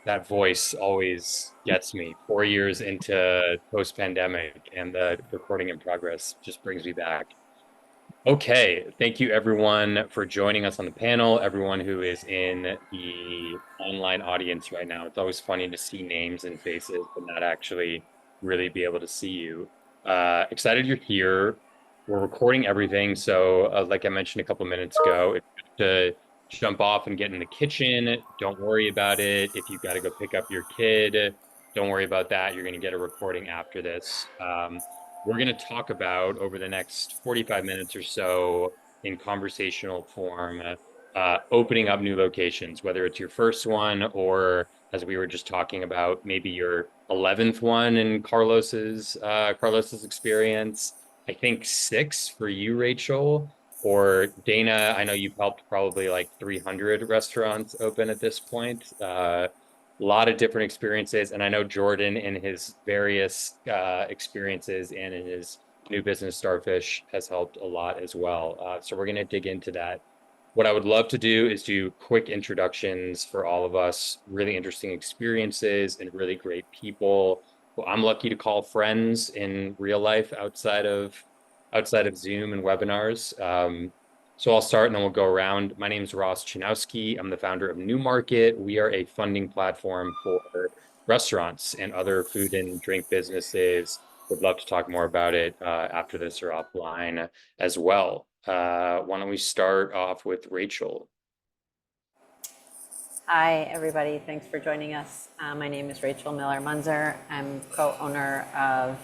that voice always gets me. 4 years into post-pandemic, and the recording in progress just brings me back. Okay, thank you everyone for joining us on the panel, everyone who is in the online audience right now. It's always funny to see names and faces, but not actually really be able to see you. Excited you're here. We're recording everything, so like I mentioned a couple minutes ago, if you have to jump off and get in the kitchen, don't worry about it. If you've got to go pick up your kid, don't worry about that. You're going to get a recording after this. We're going to talk about over the next 45 minutes or so in conversational form, opening up new locations, whether it's your first one or, as we were just talking about, maybe your 11th one in Carlos's experience. I think six for you, Rachel, or Dana. I know you've helped probably like 300 restaurants open at this point. A lot of different experiences. And I know Jordan, in his various experiences and in his new business, Starfish, has helped a lot as well. So we're going to dig into that. What I would love to do is do quick introductions for all of us, really interesting experiences and really great people who I'm lucky to call friends in real life outside of Zoom and webinars. So I'll start and then we'll go around. My name is Chanowski. I'm the founder of NuMarket. We are a funding platform for restaurants and other food and drink businesses. Would love to talk more about it after this or offline as well. Why don't we start off with Rachel? Hi, everybody. Thanks for joining us. My name is Rachel Miller-Munzer. I'm co-owner of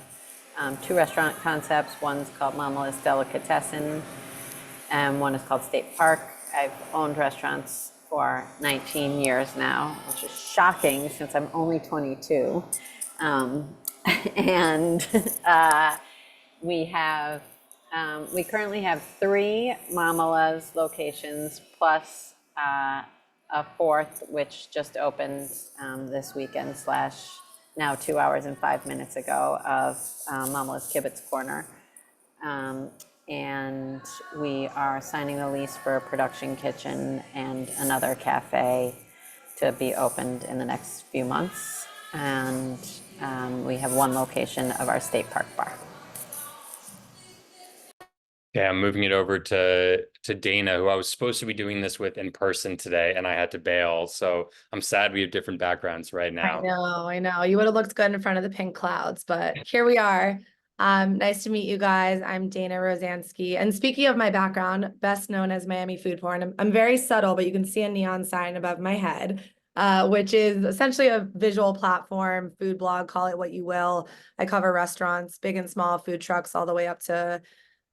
two restaurant concepts. One's called Mama's Delicatessen, and one is called State Park. I've owned restaurants for 19 years now, which is shocking since I'm only 22. And we currently have three Mama's locations plus a fourth, which just opened this weekend / now 2 hours and 5 minutes ago, of Mama's Kibitz Corner. And we are signing the lease for a production kitchen and another cafe to be opened in the next few months. And we have one location of our State Park bar. Okay, I'm moving it over to Dana, who I was supposed to be doing this with in person today, and I had to bail. So I'm sad we have different backgrounds right now. I know. You would have looked good in front of the pink clouds, but here we are. Nice to meet you guys. I'm Dana Rozansky. And speaking of my background, best known as Miami Food Porn, I'm very subtle, but you can see a neon sign above my head, which is essentially a visual platform, food blog, call it what you will. I cover restaurants, big and small, food trucks, all the way up to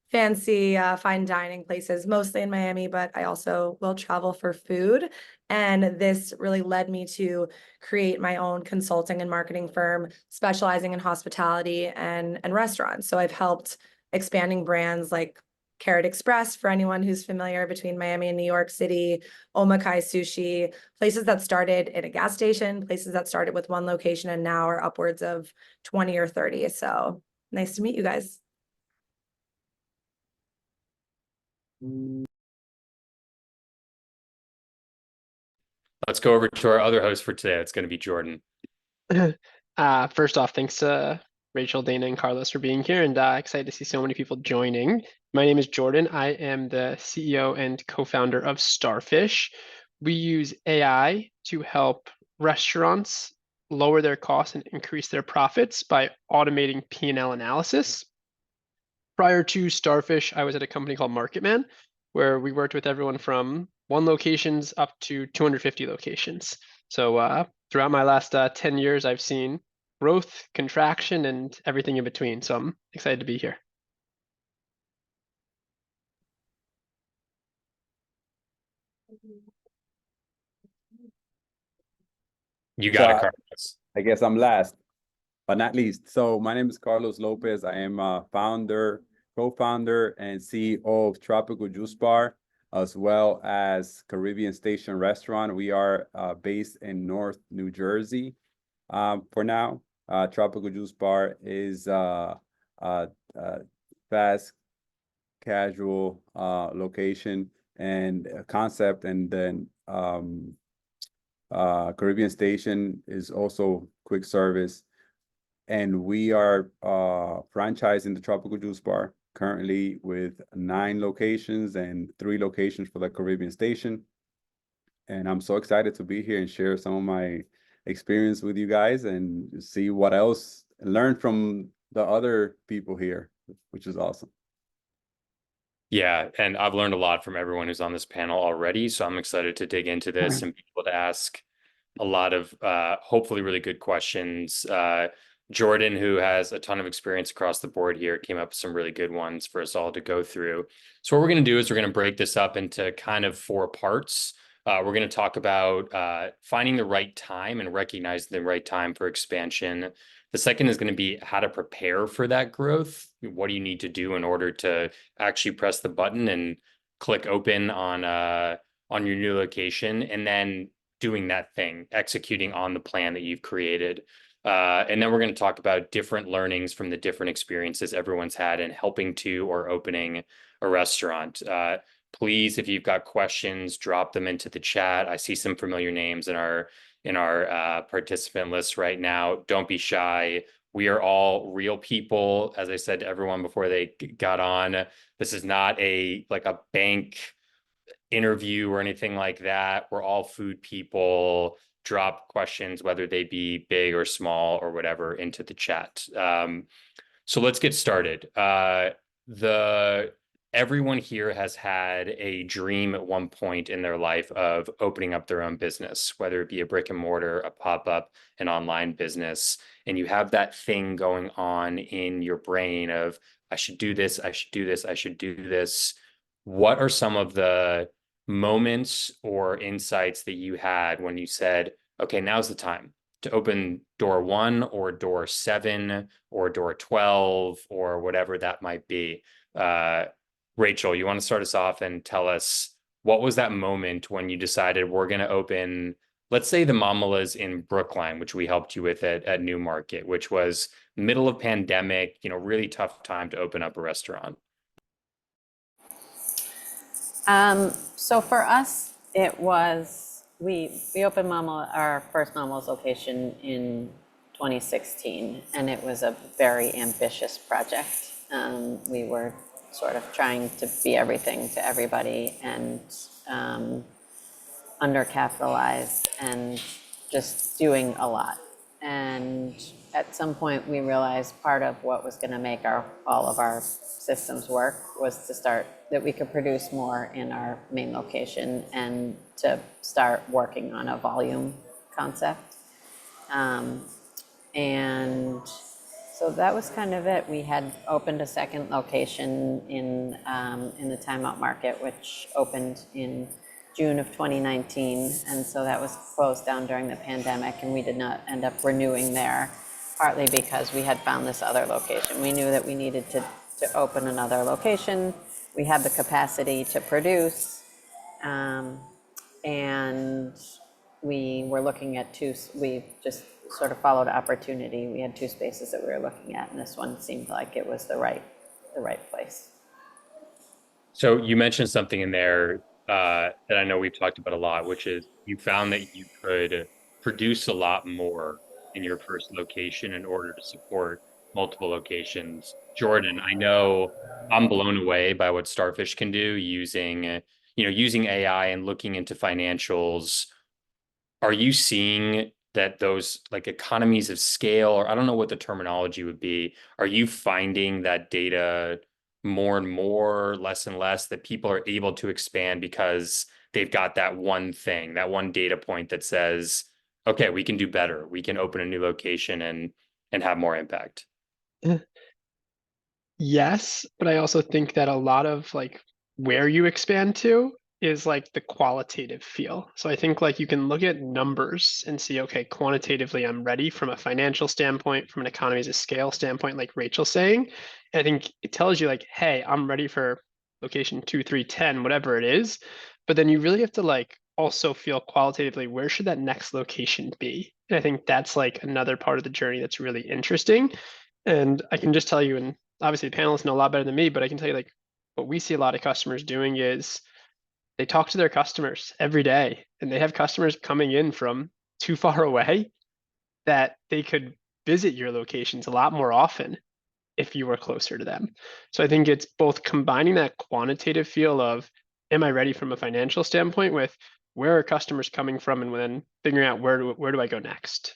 fancy fine dining places, mostly in Miami, but I also will travel for food. And this really led me to create my own consulting and marketing firm specializing in hospitality and restaurants. So I've helped expanding brands like Carrot Express, for anyone who's familiar, between Miami and New York City, Omakai Sushi, places that started at a gas station, places that started with one location and now are upwards of 20 or 30. So nice to meet you guys. Let's go over to our other host for today. It's going to be Jordan. First off, thanks to Rachel, Dana, and Carlos for being here, and excited to see so many people joining. My name is Jordan. I am the CEO and co-founder of Starfish. We use AI to help restaurants lower their costs and increase their profits by automating P&L analysis. Prior to Starfish, I was at a company called MarketMan, where we worked with everyone from 1 locations up to 250 locations. So throughout my last 10 years, I've seen growth, contraction, and everything in between. So I'm excited to be here. You got it, Carlos. I guess I'm last, but not least. So my name is Carlos Lopez. I am a founder, co-founder, and CEO of Tropical Juice Bar, as well as Caribbean Station Restaurant. We are based in North New Jersey. For now, Tropical Juice Bar is a fast casual location and concept, and then Caribbean Station is also quick service. And we are franchising the Tropical Juice Bar currently with 9 locations and 3 locations for the Caribbean Station. And I'm so excited to be here and share some of my experience with you guys and see what else, learn from the other people here, which is awesome. Yeah, and I've learned a lot from everyone who's on this panel already, so I'm excited to dig into this and be able to ask a lot of hopefully really good questions. Jordan, who has a ton of experience across the board here, came up with some really good ones for us all to go through. So what we're going to do is we're going to break this up into kind of 4 parts. We're going to talk about finding the right time and recognizing the right time for expansion. The second is going to be how to prepare for that growth. What do you need to do in order to actually press the button and click open on your new location, and then doing that thing, executing on the plan that you've created. And then we're going to talk about different learnings from the different experiences everyone's had in helping to or opening a restaurant. Please, if you've got questions, drop them into the chat. I see some familiar names in our participant list right now. Don't be shy. We are all real people. As I said to everyone before they got on, this is not like a bank interview or anything like that. We're all food people. Drop questions, whether they be big or small or whatever, into the chat. So let's get started. Everyone here has had a dream at one point in their life of opening up their own business, whether it be a brick and mortar, a pop-up, an online business. And you have that thing going on in your brain of, I should do this, I should do this, I should do this. What are some of the moments or insights that you had when you said, okay, now's the time to open door 1 or door 7 or door 12 or whatever that might be? Rachel, you want to start us off and tell us what was that moment when you decided we're going to open, let's say the Mamalas in Brookline, which we helped you with at NuMarket, which was middle of pandemic, really tough time to open up a restaurant. So for us, it was, we opened our first Mama's location in 2016, and it was a very ambitious project. We were sort of trying to be everything to everybody and undercapitalized and just doing a lot. And at some point we realized part of what was going to make all of our systems work was to start that we could produce more in our main location and to start working on a volume concept. And so that was kind of it. We had opened a second location in the Timeout Market, which opened in June of 2019. And so that was closed down during the pandemic, and we did not end up renewing there, partly because we had found this other location. We knew that we needed to open another location. We had the capacity to produce, and we were looking at we just sort of followed opportunity. We had 2 spaces that we were looking at, and this one seemed like it was the right place. So you mentioned something in there that I know we've talked about a lot, which is you found that you could produce a lot more in your first location in order to support multiple locations. Jordan, I know I'm blown away by what Starfish can do using AI and looking into financials. Are you seeing that those like economies of scale, or I don't know what the terminology would be, are you finding that data more and more, less and less, that people are able to expand because they've got that one thing, that one data point that says, okay, we can do better. We can open a new location and have more impact? Yes, but I also think that a lot of like where you expand to is like the qualitative feel. So I think like you can look at numbers and see, okay, quantitatively I'm ready from a financial standpoint, from an economies of scale standpoint, like Rachel's saying. And I think it tells you like, hey, I'm ready for location 2, 3, 10, whatever it is. But then you really have to like also feel qualitatively, where should that next location be? And I think that's like another part of the journey that's really interesting. And I can just tell you, and obviously the panelists know a lot better than me, but I can tell you like what we see a lot of customers doing is they talk to their customers every day, and they have customers coming in from too far away that they could visit your locations a lot more often if you were closer to them. So I think it's both combining that quantitative feel of, am I ready from a financial standpoint, with where are customers coming from, and then figuring out where do I go next.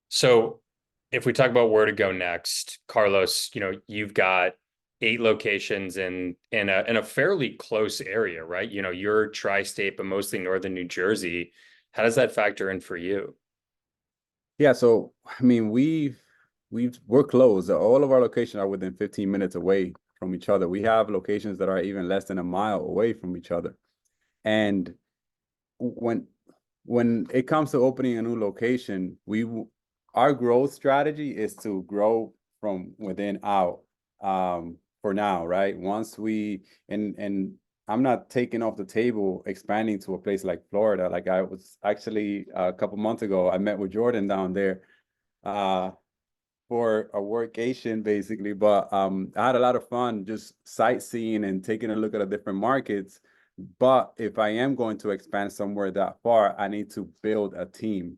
So if we talk about where to go next, Carlos, you've got 8 locations in a fairly close area, right? You're tri-state, but mostly northern New Jersey. How does that factor in for you? Yeah, so I mean, we're close. All of our locations are within 15 minutes away from each other. We have locations that are even less than a mile away from each other. And when it comes to opening a new location, our growth strategy is to grow from within out, for now, right? Once and I'm not taking off the table expanding to a place like Florida. Like, I was actually a couple months ago, I met with Jordan down there for a workation basically, but I had a lot of fun just sightseeing and taking a look at the different markets. But if I am going to expand somewhere that far, I need to build a team.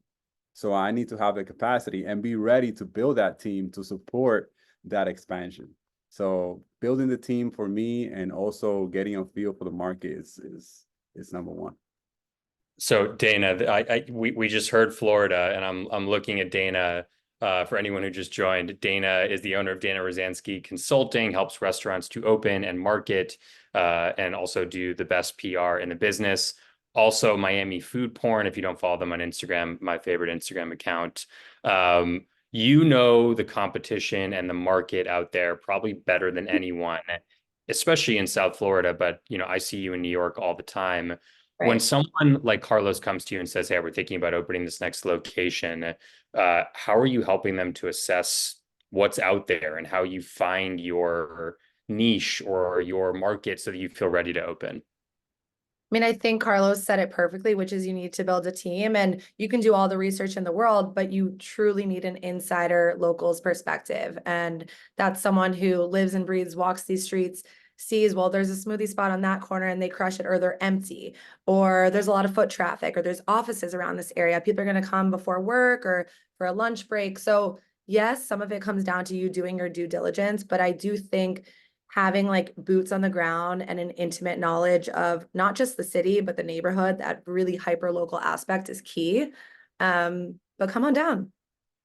So I need to have the capacity and be ready to build that team to support that expansion. So building the team for me, and also getting a feel for the market is number one. So Dana, we just heard Florida, and I'm looking at Dana. For anyone who just joined, Dana is the owner of Dana Rozansky Consulting, helps restaurants to open and market, and also do the best PR in the business. Also, Miami Food Porn, if you don't follow them on Instagram, my favorite Instagram account. The competition and the market out there probably better than anyone, especially in South Florida. But, I see you in New York all the time. When someone like Carlos comes to you and says, hey, we're thinking about opening this next location, how are you helping them to assess what's out there and how you find your niche or your market so that you feel ready to open? I mean, I think Carlos said it perfectly, which is you need to build a team, and you can do all the research in the world, but you truly need an insider locals perspective. And that's someone who lives and breathes, walks these streets, sees, well, there's a smoothie spot on that corner and they crush it, or they're empty, or there's a lot of foot traffic, or there's offices around this area. People are going to come before work or for a lunch break. So yes, some of it comes down to you doing your due diligence, but I do think having like boots on the ground and an intimate knowledge of not just the city, but the neighborhood, that really hyper local aspect is key. But come on down.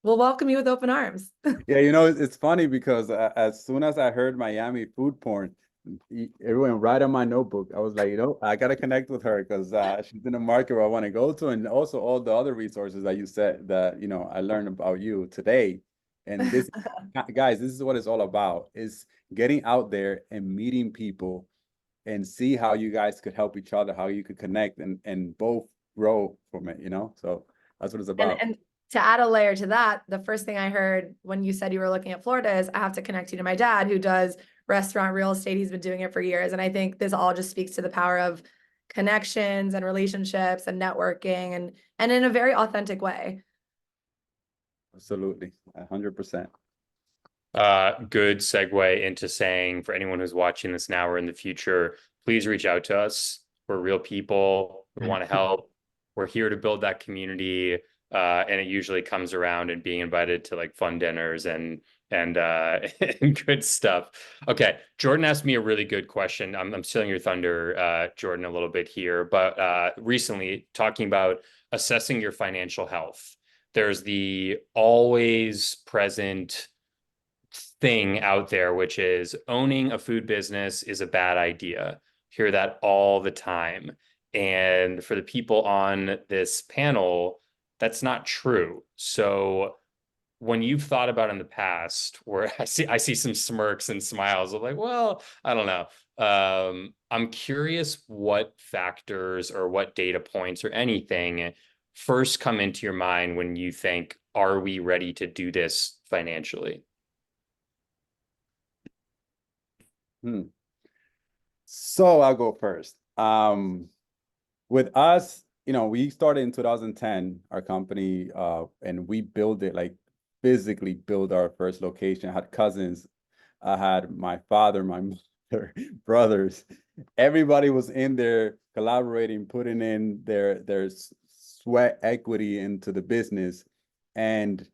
We'll welcome you with open arms. Yeah, it's funny because as soon as I heard Miami Food Porn, everyone right on my notebook. I was like, I got to connect with her because she's in a market where I want to go to. And also all the other resources that you said that, I learned about you today. And this, guys, this is what it's all about, is getting out there and meeting people and see how you guys could help each other, how you could connect and both grow from it, So that's what it's about. And to add a layer to that, the first thing I heard when you said you were looking at Florida is, I have to connect you to my dad, who does restaurant real estate. He's been doing it for years. And I think this all just speaks to the power of connections and relationships and networking, and in a very authentic way. Absolutely, 100%. Good segue into saying, for anyone who's watching this now or in the future, please reach out to us. We're real people. We want to help. We're here to build that community. And it usually comes around and being invited to like fun dinners and and good stuff. Okay, Jordan asked me a really good question. I'm stealing your thunder, Jordan, a little bit here, but recently talking about assessing your financial health. There's the always present thing out there, which is owning a food business is a bad idea. Hear that all the time. And for the people on this panel, that's not true. So when you've thought about in the past, where I see some smirks and smiles of like, well, I don't know. I'm curious what factors or what data points or anything first come into your mind when you think, are we ready to do this financially? So I'll go first. With us, we started in 2010, our company, and we built it, like physically built our first location. I had cousins. I had my father, my their brothers. Everybody was in there collaborating, putting in their sweat equity into the business. And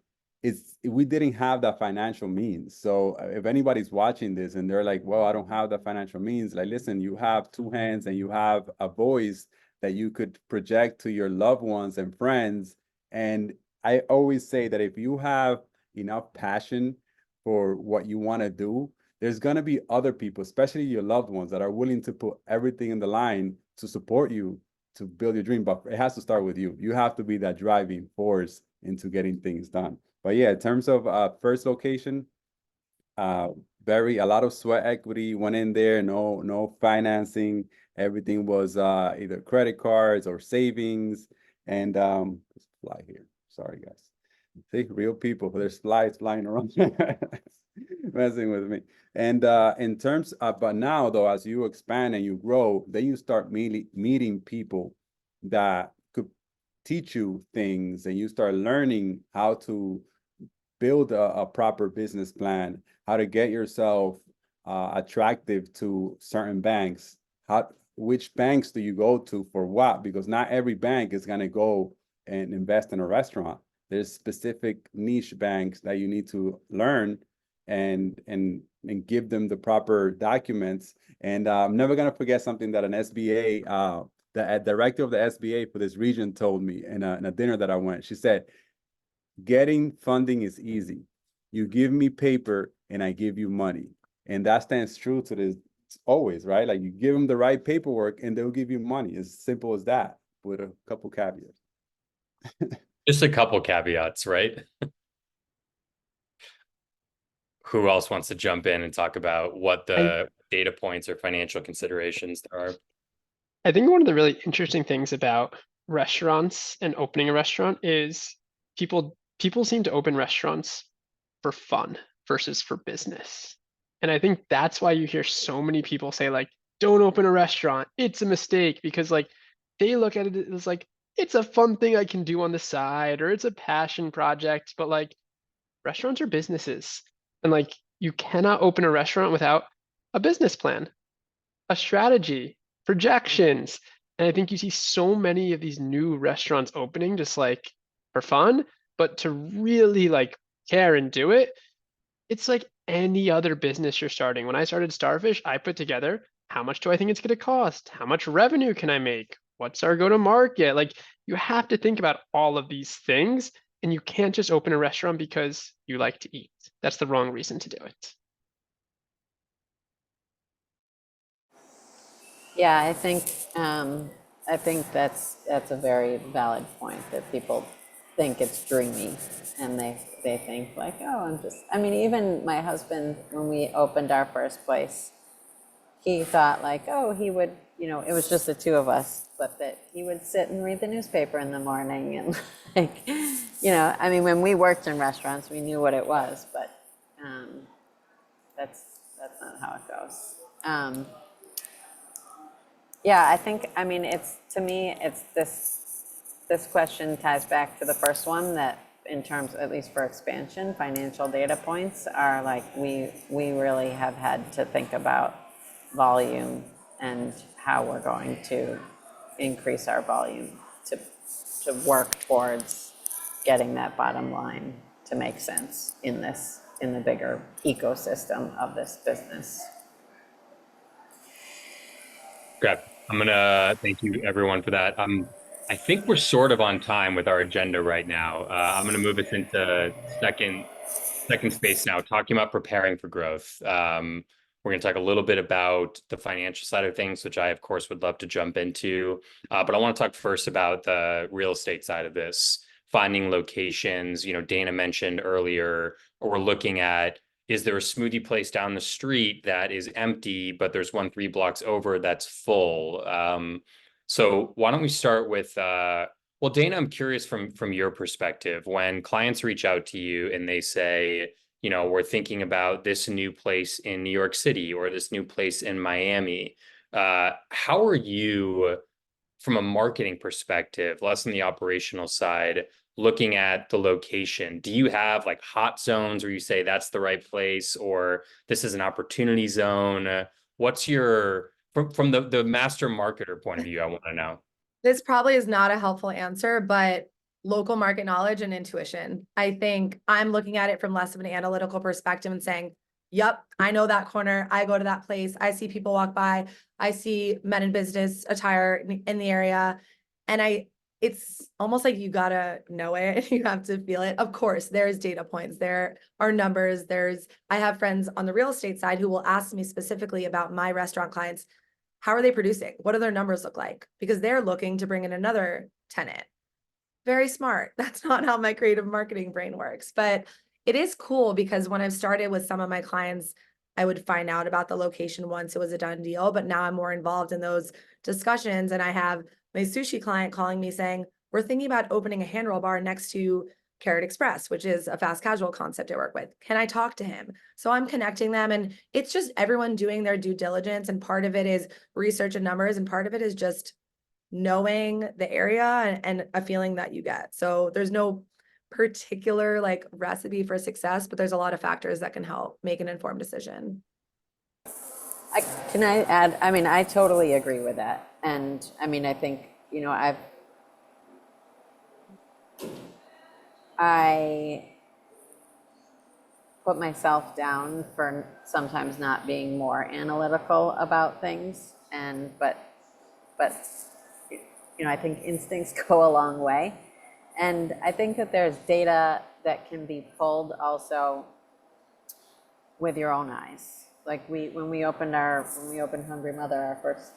we didn't have that financial means. So if anybody's watching this and they're like, well, I don't have the financial means, like, listen, you have two hands and you have a voice that you could project to your loved ones and friends. And I always say that if you have enough passion for what you want to do, there's going to be other people, especially your loved ones, that are willing to put everything in the line to support you to build your dream. But it has to start with you. You have to be that driving force into getting things done. But yeah, in terms of first location, a lot of sweat equity went in there. No financing. Everything was either credit cards or savings. And let's fly here. Sorry, guys. See, real people. There's flies flying around, messing with me. And in terms of, but now though, as you expand and you grow, then you start meeting people that could teach you things, and you start learning how to build a proper business plan, how to get yourself attractive to certain banks. Which banks do you go to for what? Because not every bank is going to go and invest in a restaurant. There's specific niche banks that you need to learn and give them the proper documents. And I'm never going to forget something that an SBA, the director of the SBA for this region told me in a dinner that I went. She said, getting funding is easy. You give me paper and I give you money. And that stands true to this always, right? Like, you give them the right paperwork and they'll give you money. As simple as that, with a couple caveats. Just a couple caveats, right? Who else wants to jump in and talk about what the data points or financial considerations there are? I think one of the really interesting things about restaurants and opening a restaurant is people seem to open restaurants for fun versus for business. And I think that's why you hear so many people say, like, don't open a restaurant. It's a mistake, because like they look at it as like, it's a fun thing I can do on the side, or it's a passion project. But like, restaurants are businesses. And like, you cannot open a restaurant without a business plan, a strategy, projections. And I think you see so many of these new restaurants opening just like for fun, but to really like care and do it, it's like any other business you're starting. When I started Starfish, I put together, how much do I think it's going to cost? How much revenue can I make? What's our go to market? Like, you have to think about all of these things, and you can't just open a restaurant because you like to eat. That's the wrong reason to do it. Yeah, I think that's a very valid point, that people think it's dreamy, and they think like, oh, I mean, even my husband, when we opened our first place, he thought like, oh, he would, it was just the two of us, but that he would sit and read the newspaper in the morning, and like, I mean, when we worked in restaurants, we knew what it was, but that's not how it goes. Yeah, I think, I mean, to me, it's this question ties back to the first one, that in terms, at least for expansion, financial data points are like, we really have had to think about volume and how we're going to increase our volume to work towards getting that bottom line to make sense in the bigger ecosystem of this business. Okay, I'm gonna thank you everyone for that. I think we're sort of on time with our agenda right now. I'm gonna move us into second space now, talking about preparing for growth. We're going to talk a little bit about the financial side of things, which I, of course, would love to jump into. But I want to talk first about the real estate side of this, finding locations. Dana mentioned earlier, or we're looking at, is there a smoothie place down the street that is empty, but there's one 3 blocks over that's full? So why don't we start with, well, Dana, I'm curious from your perspective, when clients reach out to you and they say, we're thinking about this new place in New York City or this new place in Miami. How are you, from a marketing perspective, less on the operational side, looking at the location? Do you have like hot zones where you say that's the right place, or this is an opportunity zone? what's your, from the master marketer point of view, I want to know. This probably is not a helpful answer, but local market knowledge and intuition. I think I'm looking at it from less of an analytical perspective and saying, yep, I know that corner. I go to that place. I see people walk by. I see men in business attire in the area. And it's almost like you gotta know it. You have to feel it. Of course, there's data points. There are numbers. I have friends on the real estate side who will ask me specifically about my restaurant clients. How are they producing? What do their numbers look like? Because they're looking to bring in another tenant. Very smart. That's not how my creative marketing brain works. But it is cool because when I've started with some of my clients, I would find out about the location once it was a done deal. But now I'm more involved in those discussions. And I have my sushi client calling me saying, we're thinking about opening a hand roll bar next to Carrot Express, which is a fast casual concept I work with. Can I talk to him? So I'm connecting them, and it's just everyone doing their due diligence. And part of it is research and numbers, and part of it is just knowing the area and a feeling that you get. So there's no particular like recipe for success, but there's a lot of factors that can help make an informed decision. Can I add? I mean, I totally agree with that. And I mean, I think, you know, I put myself down for sometimes not being more analytical about things, but you know, I think instincts go a long way, and I think that there's data that can be pulled also with your own eyes. Like when we opened Hungry Mother, our first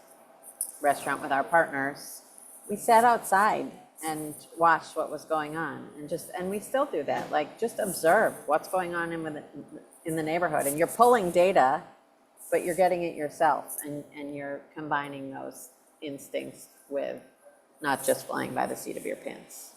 restaurant with our partners, we sat outside and watched what was going on, and we still do that. Like, just observe what's going on in the neighborhood, and you're pulling data, but you're getting it yourself, and you're combining those instincts with not just flying by the seat of your pants.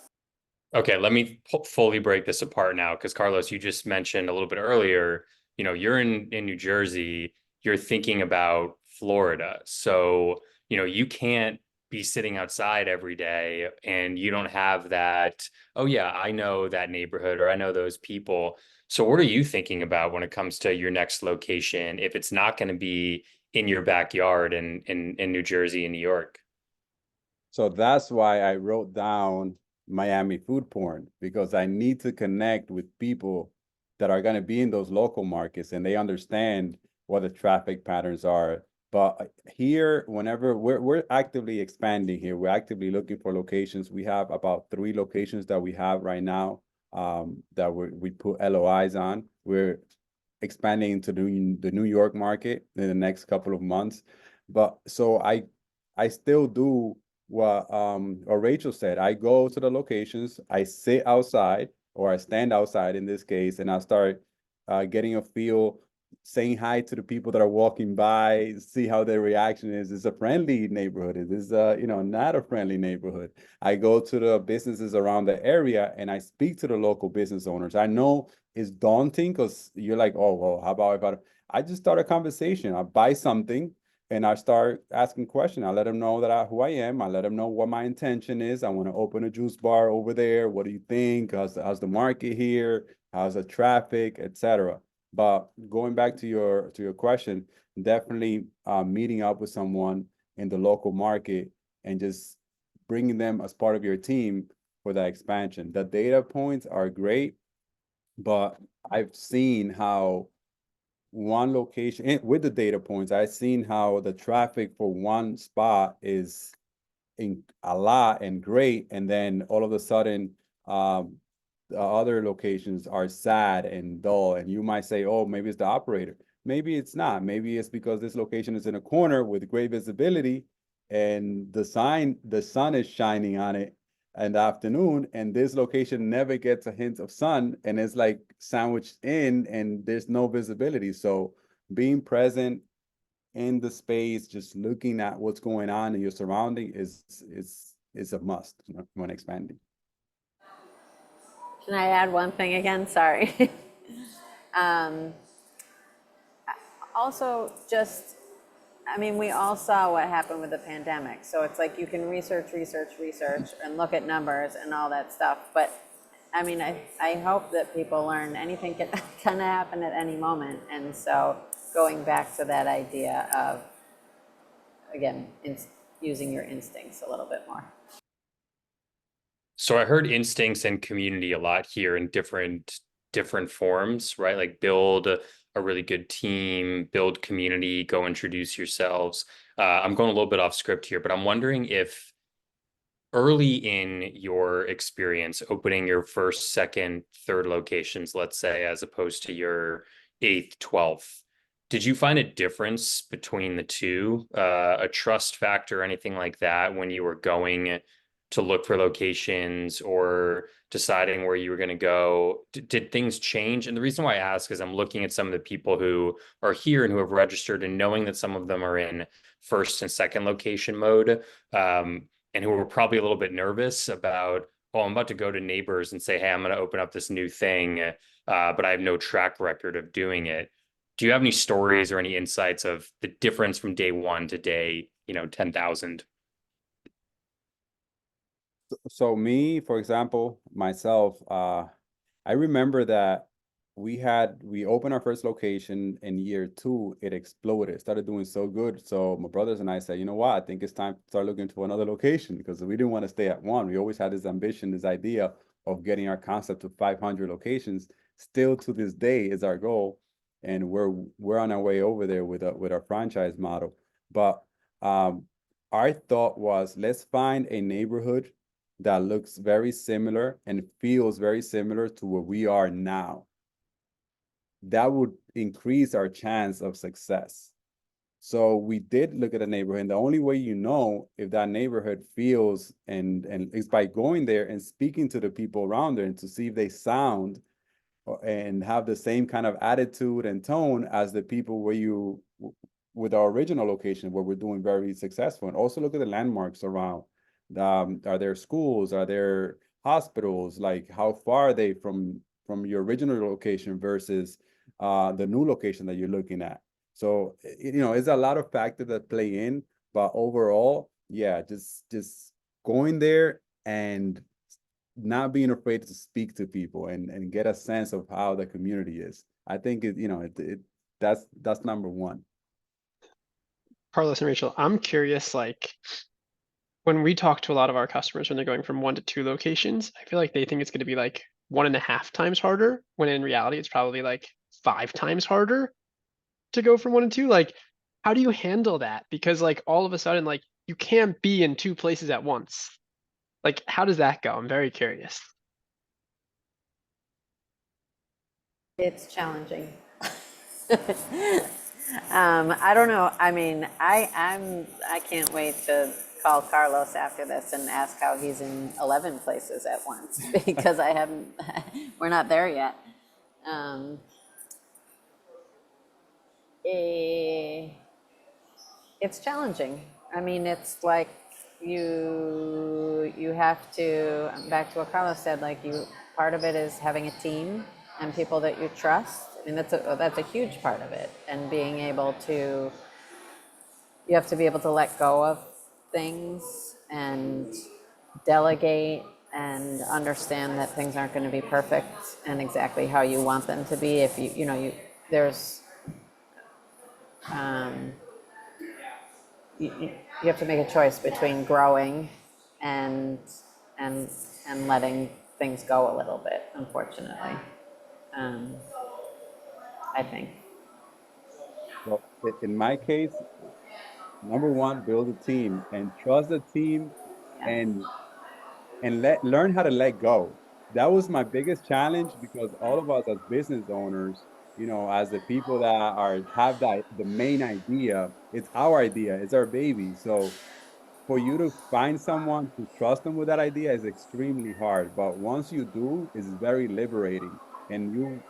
Okay, let me fully break this apart now, because Carlos, you just mentioned a little bit earlier, you know, you're in New Jersey, you're thinking about Florida. So, you know, you can't be sitting outside every day and you don't have that, oh yeah, I know that neighborhood, or I know those people. So what are you thinking about when it comes to your next location, if it's not going to be in your backyard in New Jersey and New York? So that's why I wrote down Miami food porn, because I need to connect with people that are going to be in those local markets and they understand what the traffic patterns are. But here, whenever we're actively expanding here, we're actively looking for locations. We have about 3 locations that we have right now that we put LOIs on. We're expanding into the New York market in the next couple of months. But so I still do what or Rachel said. I go to the locations, I sit outside, or I stand outside in this case, and I start getting a feel, saying hi to the people that are walking by, see how their reaction is. It's a friendly neighborhood. It is you know, not a friendly neighborhood. I go to the businesses around the area and I speak to the local business owners. I know it's daunting because you're like, oh, well, how about if I just start a conversation. I buy something and I start asking questions. I let them know that who I am. I let them know what my intention is. I want to open a juice bar over there. What do you think? How's the market here? How's the traffic, etc. But going back to your question, definitely meeting up with someone in the local market and just bringing them as part of your team for that expansion. The data points are great, but I've seen how one location with the data points, I've seen how the traffic for one spot is in a lot and great, and then all of a sudden the other locations are sad and dull, and you might say, oh, maybe it's the operator. Maybe it's not. Maybe it's because this location is in a corner with great visibility and the sun is shining on it in the afternoon, and this location never gets a hint of sun and it's like sandwiched in and there's no visibility. So being present in the space, just looking at what's going on in your surrounding is a must when expanding. Can I add one thing again? Sorry. Also, just, I mean, we all saw what happened with the pandemic. So it's like you can research, and look at numbers and all that stuff. But I mean, I hope that people learn anything can happen at any moment. And so going back to that idea of, again, using your instincts a little bit more. So I heard instincts and community a lot here in different forms, right? Like build a really good team, build community, go introduce yourselves. I'm going a little bit off script here, but I'm wondering if early in your experience opening your first, second, third locations, let's say, as opposed to your eighth, 12th, did you find a difference between the two, a trust factor, anything like that, when you were going to look for locations or deciding where you were going to go? Did things change? And the reason why I ask is I'm looking at some of the people who are here and who have registered, and knowing that some of them are in first and second location mode, and who were probably a little bit nervous about, oh, I'm about to go to neighbors and say, hey, I'm going to open up this new thing, but I have no track record of doing it. Do you have any stories or any insights of the difference from day one to day, 10,000? So me, for example, myself, I remember that we opened our first location in year 2, it exploded, it started doing so good. So my brothers and I said, you know what, I think it's time to start looking for another location, because we didn't want to stay at one. We always had this ambition, this idea of getting our concept to 500 locations. Still to this day is our goal, and we're on our way over there with our franchise model. But our thought was, let's find a neighborhood that looks very similar and feels very similar to where we are now. That would increase our chance of success. So we did look at a neighborhood, and the only way you know if that neighborhood feels and is by going there and speaking to the people around there, and to see if they sound and have the same kind of attitude and tone as the people with our original location, where we're doing very successful. And also look at the landmarks around. Are there schools? Are there hospitals? Like, how far are they from your original location versus the new location that you're looking at? So, it's a lot of factors that play in, but overall, yeah, just going there and not being afraid to speak to people and get a sense of how the community is. I think that's number one. Carlos and Rachel, I'm curious, like when we talk to a lot of our customers when they're going from 1 to 2 locations, I feel like they think it's going to be like 1.5 times harder, when in reality it's probably like 5 times harder to go from 1 to 2. Like, how do you handle that? Because like all of a sudden, like you can't be in 2 places at once. Like, how does that go? I'm very curious. It's challenging. I don't know. I mean, I can't wait to call Carlos after this and ask how he's in 11 places at once, because we're not there yet. It's challenging. I mean, it's like you have to, back to what Carlos said, like part of it is having a team and people that you trust. I mean, that's a huge part of it. And you have to be able to let go of things and delegate and understand that things aren't going to be perfect and exactly how you want them to be. If you have to make a choice between growing and letting things go a little bit, unfortunately. I think. Well, in my case, number one, build a team and trust the team, Yeah. and learn how to let go. That was my biggest challenge, because all of us as business owners, as the people that have the main idea, it's our idea, it's our baby. So for you to find someone to trust them with that idea is extremely hard. But once you do, it's very liberating. And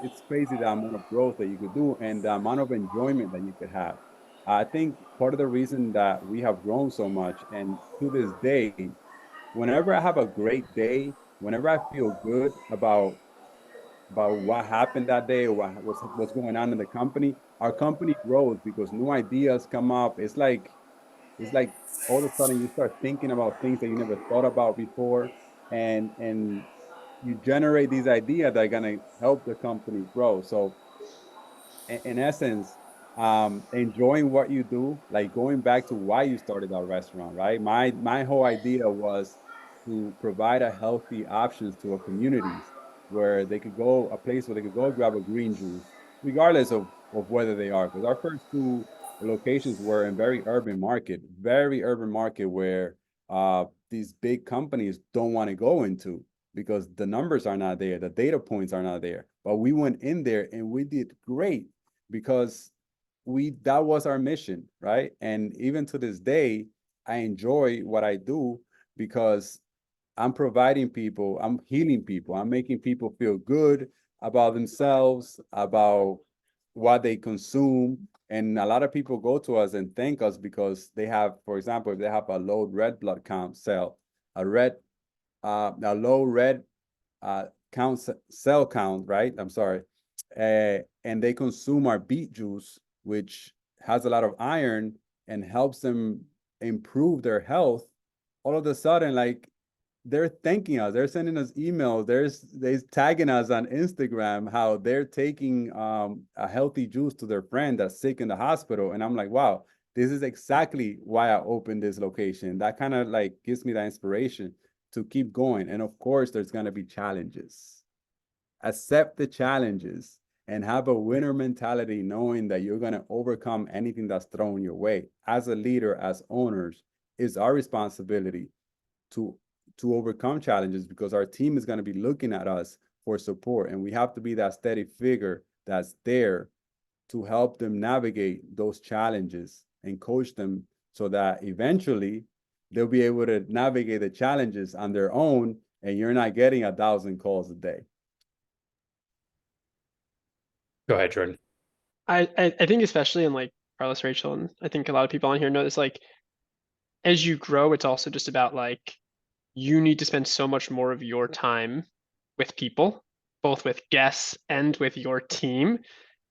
it's crazy the amount of growth that you could do and the amount of enjoyment that you could have. I think part of the reason that we have grown so much, and to this day, whenever I have a great day, whenever I feel good about what happened that day, or what's going on in the company, our company grows because new ideas come up. It's like all of a sudden you start thinking about things that you never thought about before, and you generate these ideas that are gonna help the company grow. So in essence, enjoying what you do, like going back to why you started our restaurant, right? My whole idea was to provide a healthy options to our communities where they could go, a place where they could go grab a green juice, regardless of whether they are. Because our first two locations were in very urban market where these big companies don't want to go into because the numbers are not there, the data points are not there. But we went in there and we did great because that was our mission, right? And even to this day, I enjoy what I do because I'm providing people, I'm healing people, I'm making people feel good about themselves, about what they consume. And a lot of people go to us and thank us because they have, for example, if they have a low red blood count cell, a low red cell count, right? I'm sorry. And they consume our beet juice, which has a lot of iron and helps them improve their health. All of a sudden, like they're thanking us, they're sending us emails, they're tagging us on Instagram how they're taking a healthy juice to their friend that's sick in the hospital. And I'm like, wow, this is exactly why I opened this location. That kind of like gives me that inspiration to keep going. And of course, there's going to be challenges. Accept the challenges and have a winner mentality, knowing that you're going to overcome anything that's thrown your way. As a leader, as owners, it's our responsibility to overcome challenges because our team is going to be looking at us for support, and we have to be that steady figure that's there to help them navigate those challenges and coach them so that eventually they'll be able to navigate the challenges on their own, and you're not getting 1,000 calls a day. Go ahead, Jordan. I think especially in like Carlos, Rachel, and I think a lot of people on here know this, like as you grow, it's also just about like you need to spend so much more of your time with people, both with guests and with your team,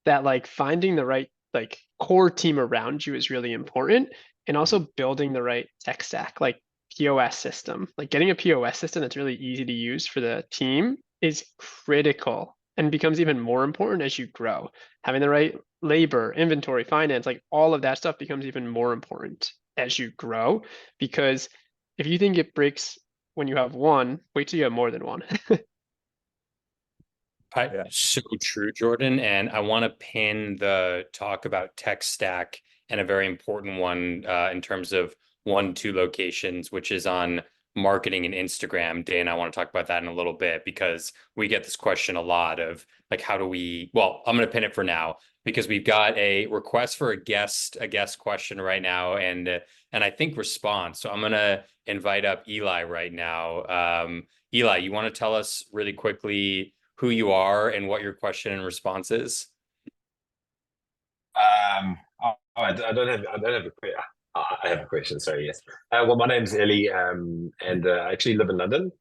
that like finding the right like core team around you is really important. And also building the right tech stack, like POS system, like getting a POS system that's really easy to use for the team is critical and becomes even more important as you grow. Having the right labor, inventory, finance, like all of that stuff becomes even more important as you grow, because if you think it breaks when you have one, wait till you have more than one. Yeah. So true, Jordan. And I want to pin the talk about tech stack and a very important one in terms of 1-2 locations, which is on marketing and Instagram. Dana, I want to talk about that in a little bit because we get this question a lot of like, how do we, well, I'm going to pin it for now because we've got a request for a guest question right now and I think response. So I'm going to invite up Eli right now. Eli, you want to tell us really quickly who you are and what your question and response is? I don't have I have a question. Sorry, yes. Well, my name's Ellie, and I actually live in London,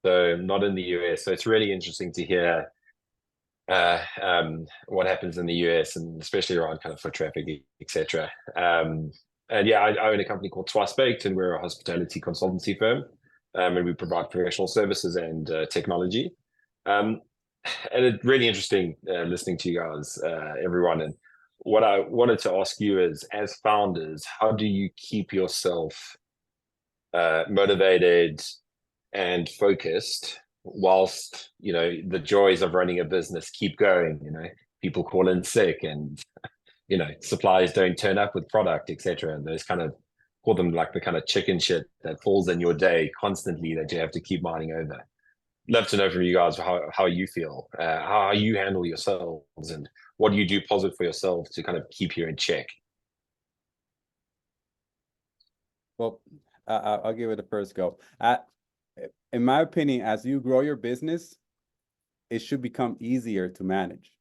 so not in the US. So it's really interesting to hear what happens in the US, and especially around kind of foot traffic, etc. And yeah, I own a company called Twice Baked, and we're a hospitality consultancy firm, and we provide professional services and technology. And it's really interesting listening to you guys, everyone. And what I wanted to ask you is, as founders, how do you keep yourself motivated and focused whilst, the joys of running a business keep going? People call in sick and, suppliers don't turn up with product, etc. And those kind of, call them like the kind of chicken shit that falls in your day constantly that you have to keep mining over. Love to know from you guys how you feel, how you handle yourselves, and what do you do positive for yourself to kind of keep you in check. Well, I'll give it a first go. In my opinion, as you grow your business, it should become easier to manage.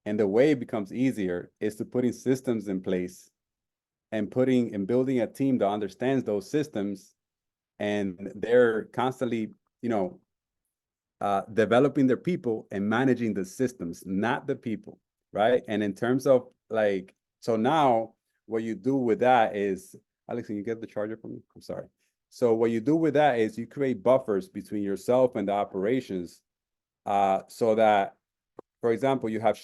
And the way it becomes easier is to putting systems in place and building a team that understands those systems, and they're constantly, developing their people and managing the systems, not the people, right? And in terms of like, so now what you do with that is, Alex, can you get the charger for me? I'm sorry. So what you do with that is you create buffers between yourself and the operations, so that, for example, you have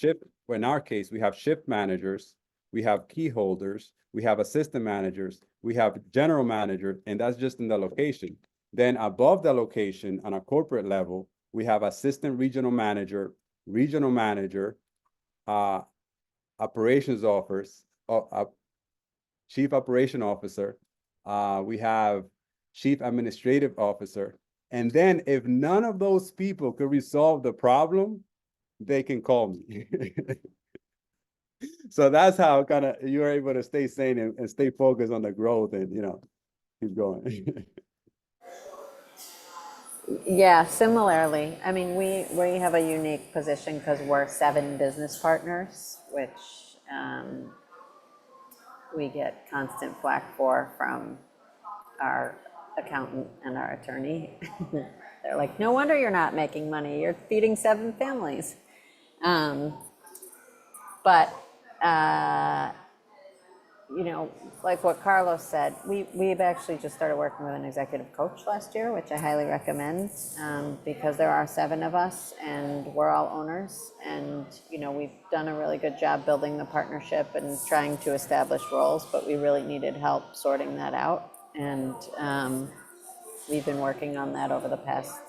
in our case, we have shift managers we have key holders, we have assistant managers, we have general managers, and that's just in the location. Then above the location on a corporate level, we have assistant regional manager, operations officers, chief operation officer. We have chief administrative officer. And then if none of those people could resolve the problem, they can call me. So that's how kind of you're able to stay sane and stay focused on the growth and, keep going. Yeah, similarly. I mean, we have a unique position because we're 7 business partners, which we get constant flack for from our accountant and our attorney. They're like, no wonder you're not making money. You're feeding 7 families. But like what Carlos said, we've actually just started working with an executive coach last year, which I highly recommend, because there are 7 of us and we're all owners. And, we've done a really good job building the partnership and trying to establish roles, but we really needed help sorting that out. And we've been working on that over the past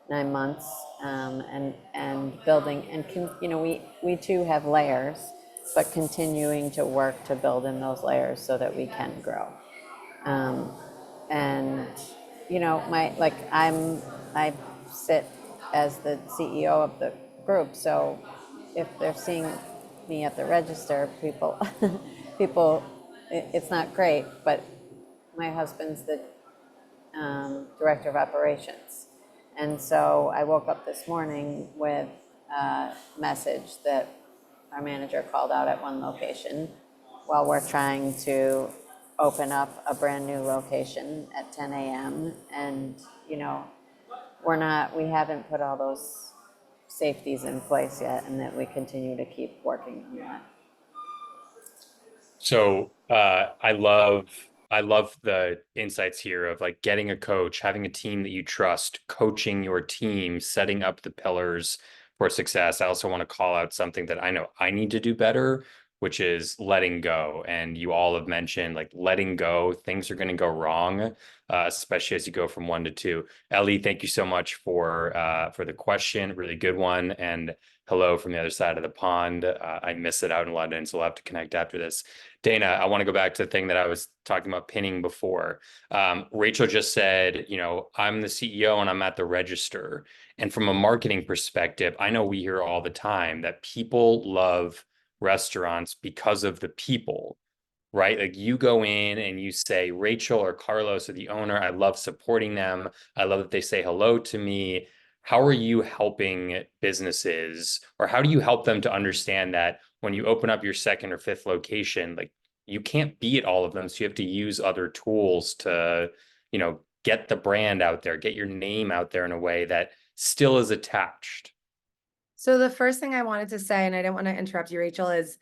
9 months, and building, and we too have layers, but continuing to work to build in those layers so that we can grow. And I sit as the CEO of the group, so if they're seeing me at the register, people, it's not great, but my husband's the director of operations. And so I woke up this morning with a message that our manager called out at one location while we're trying to open up a brand new location at 10 a.m. And, we haven't put all those safeties in place yet, and that we continue to keep working on that. So I love the insights here of like getting a coach, having a team that you trust, coaching your team, setting up the pillars for success. I also want to call out something that I know I need to do better, which is letting go. And you all have mentioned like letting go. Things are going to go wrong, especially as you go from 1 to 2. Ellie, thank you so much for the question. Really good one. And hello from the other side of the pond. I miss it out in London, so we'll have to connect after this. Dana, I want to go back to the thing that I was talking about pinning before. Rachel just said, I'm the CEO and I'm at the register. And from a marketing perspective, I know we hear all the time that people love restaurants because of the people, right? Like you go in and you say, Rachel or Carlos are the owner. I love supporting them. I love that they say hello to me. How are you helping businesses, or how do you help them to understand that when you open up your 2nd or 5th location, like you can't be at all of them. So you have to use other tools to, get the brand out there, get your name out there in a way that still is attached. So the first thing I wanted to say, and I didn't want to interrupt you, Rachel, is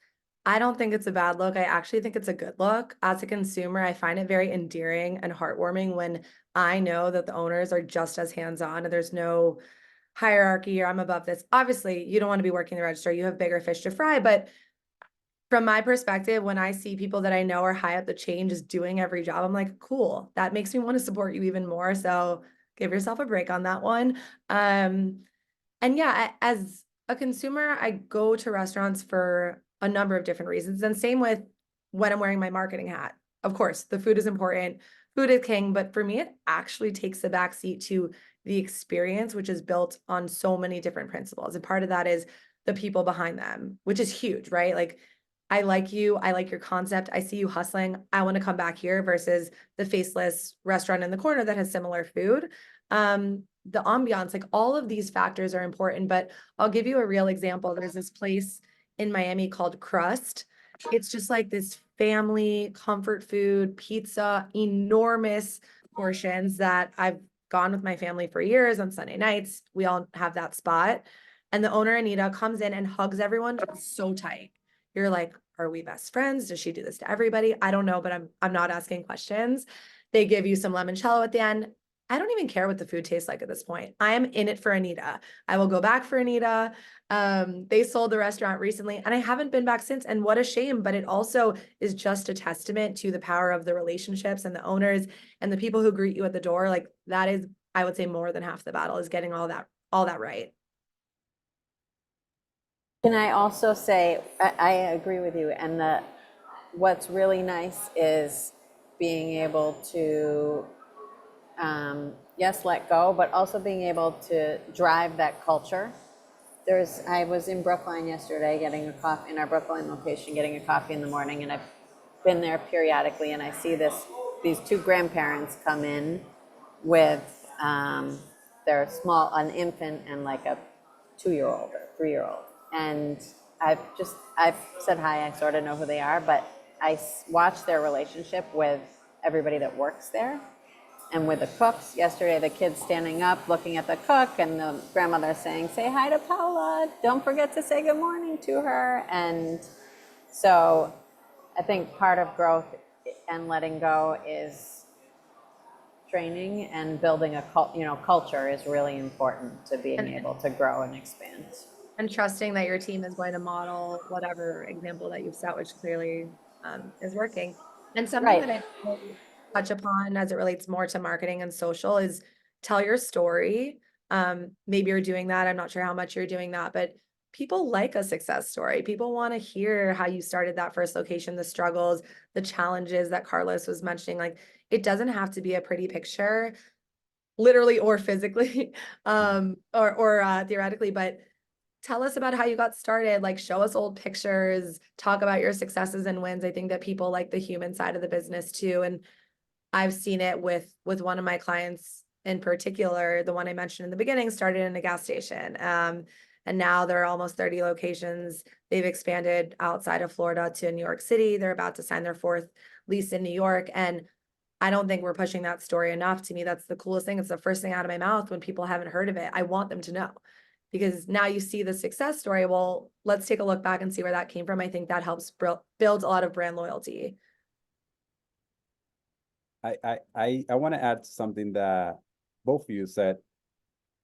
I don't think it's a bad look. I actually think it's a good look. As a consumer, I find it very endearing and heartwarming when I know that the owners are just as hands-on and there's no hierarchy or I'm above this. Obviously, you don't want to be working the register. You have bigger fish to fry. But from my perspective, when I see people that I know are high up the chain just doing every job, I'm like, cool. That makes me want to support you even more. So give yourself a break on that one. And yeah, as a consumer, I go to restaurants for a number of different reasons. And same with when I'm wearing my marketing hat. Of course, the food is important. Food is king. But for me, it actually takes the backseat to the experience, which is built on so many different principles. And part of that is the people behind them, which is huge, right? Like, I like you. I like your concept. I see you hustling. I want to come back here versus the faceless restaurant in the corner that has similar food. The ambiance, like all of these factors are important, but I'll give you a real example. There's this place in Miami called Crust. It's just like this family comfort food, pizza, enormous portions that I've gone with my family for years on Sunday nights. We all have that spot. And the owner, Anita, comes in and hugs everyone so tight. You're like, are we best friends? Does she do this to everybody? I don't know, but I'm not asking questions. They give you some limoncello at the end. I don't even care what the food tastes like at this point. I am in it for Anita. I will go back for Anita. They sold the restaurant recently and I haven't been back since. And what a shame, but it also is just a testament to the power of the relationships and the owners and the people who greet you at the door. Like that is, I would say, more than half the battle is getting all that right. Can I also say, I agree with you, and what's really nice is being able to, yes, let go, but also being able to drive that culture. I was in Brookline yesterday getting a coffee, in our Brookline location, getting a coffee in the morning, and I've been there periodically, and I see these two grandparents come in with an infant and like a 2-year-old or 3-year-old. And I've said hi, I sort of know who they are, but I watch their relationship with everybody that works there and with the cooks. Yesterday, the kids standing up, looking at the cook, and the grandmother saying, "Say hi to Paula. Don't forget to say good morning to her." And so I think part of growth and letting go is training, and building a culture is really important to being able to grow and expand. And trusting that your team is going to model whatever example that you've set, which clearly is working. And something that I touch upon as it relates more to marketing and social is tell your story. Maybe you're doing that. I'm not sure how much you're doing that, but people like a success story. People want to hear how you started that first location, the struggles, the challenges that Carlos was mentioning. Like, it doesn't have to be a pretty picture, literally or physically, or theoretically, but tell us about how you got started. Like, show us old pictures, talk about your successes and wins. I think that people like the human side of the business too. And I've seen it with one of my clients in particular, the one I mentioned in the beginning, started in a gas station. And now there are almost 30 locations. They've expanded outside of Florida to New York City. They're about to sign their 4th lease in New York. And I don't think we're pushing that story enough. To me, that's the coolest thing. It's the first thing out of my mouth when people haven't heard of it. I want them to know, because now you see the success story. Well, let's take a look back and see where that came from. I think that helps build a lot of brand loyalty. I want to add something that both of you said.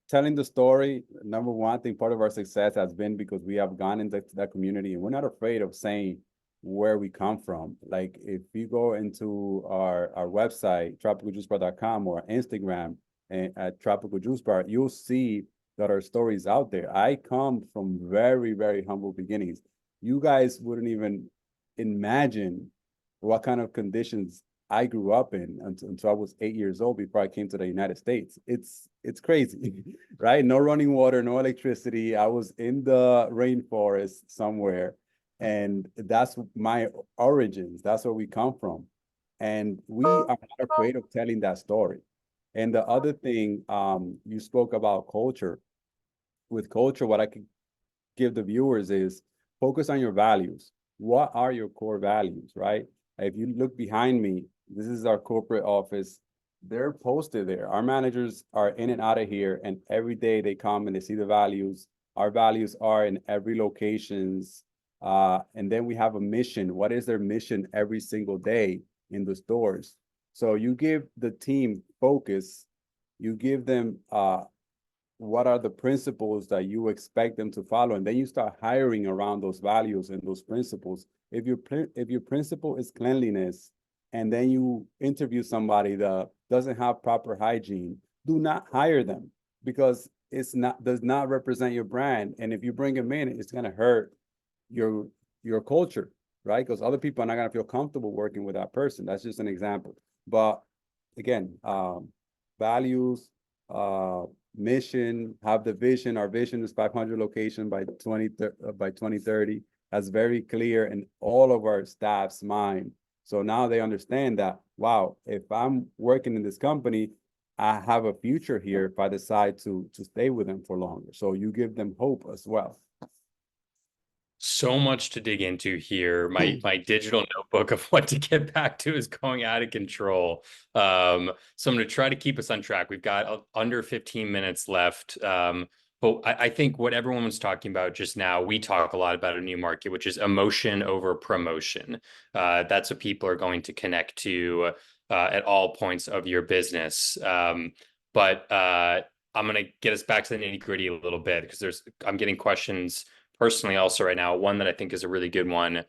Telling the story, number one, I think part of our success has been because we have gone into that community and we're not afraid of saying where we come from. Like, if you go into our website, tropicaljuicebar.com, or Instagram at Tropical Juice Bar, you'll see that our story is out there. I come from very, very humble beginnings. You guys wouldn't even imagine what kind of conditions I grew up in until I was 8 years old, before I came to the United States. It's crazy, right? No running water, no electricity. I was in the rainforest somewhere, and that's my origins. That's where we come from. And we are not afraid of telling that story. And the other thing, you spoke about culture. With culture, what I could give the viewers is focus on your values. What are your core values, right? If you look behind me, this is our corporate office. They're posted there. Our managers are in and out of here, and every day they come and they see the values. Our values are in every locations. And then we have a mission. What is their mission every single day in the stores? So you give the team focus, you give them what are the principles that you expect them to follow, and then you start hiring around those values and those principles. If your principle is cleanliness, and then you interview somebody that doesn't have proper hygiene, do not hire them, because does not represent your brand. And if you bring them in, it's gonna hurt your culture, right? Because other people are not gonna feel comfortable working with that person. That's just an example. But again, values, mission, have the vision. Our vision is 500 location by 2030. That's very clear in all of our staff's mind. So now they understand that, wow, if I'm working in this company, I have a future here if I decide to stay with them for longer. So you give them hope as well. So much to dig into here. My digital notebook of what to get back to is going out of control. So I'm going to try to keep us on track. We've got under 15 minutes left. But I think what everyone was talking about just now, we talk a lot about a NuMarket, which is emotion over promotion. That's what people are going to connect to at all points of your business. but I'm gonna get us back to the nitty-gritty a little bit because I'm getting questions personally also right now. One that I think is a really good one.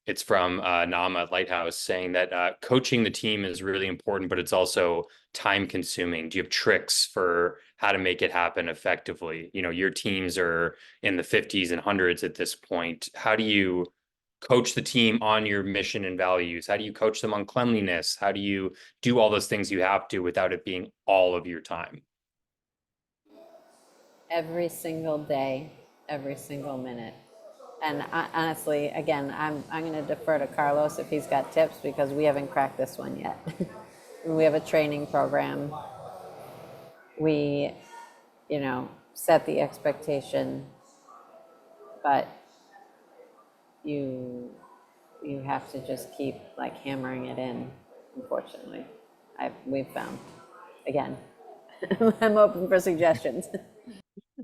It's from Nama at Lighthouse saying that coaching the team is really important, but it's also time consuming. Do you have tricks for how to make it happen effectively? You know, your teams are in the 50s and hundreds at this point. How do you coach the team on your mission and values? How do you coach them on cleanliness? How do you do all those things you have to without it being all of your time? Every single day, every single minute. And honestly, again, I'm going to defer to Carlos if he's got tips because we haven't cracked this one yet. We have a training program. We, set the expectation, but you have to just keep like hammering it in, unfortunately. We've found. Again, I'm open for suggestions.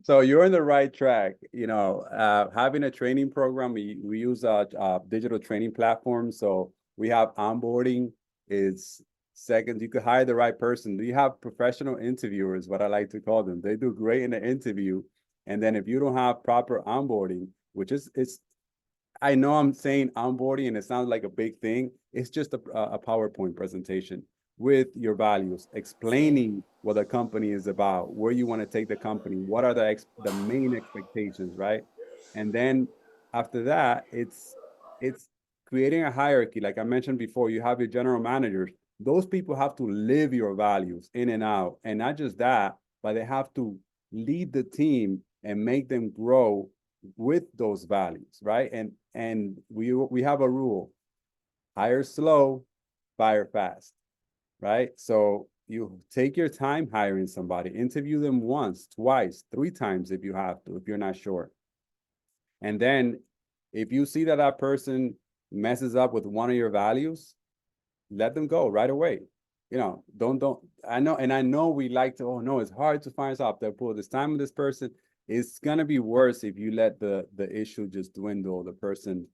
So you're on the right track. Having a training program, we use a digital training platform. So we have onboarding is second. You could hire the right person. You have professional interviewers, what I like to call them. They do great in the interview. And then if you don't have proper onboarding, which is I know I'm saying onboarding and it sounds like a big thing. It's just a PowerPoint presentation with your values, explaining what the company is about, where you want to take the company, what are the main expectations, right? And then after that, it's creating a hierarchy. Like I mentioned before, you have your general managers. Those people have to live your values in and out. And not just that, but they have to lead the team and make them grow with those values, right? And we have a rule: hire slow, fire fast, right? So you take your time hiring somebody, interview them once, twice, 3 times if you have to, if you're not sure. And then if you see that that person messes up with one of your values, let them go right away. Don't I know we like to, oh no, it's hard to find out there, pull this time with this person. It's gonna be worse if you let the issue just dwindle, the person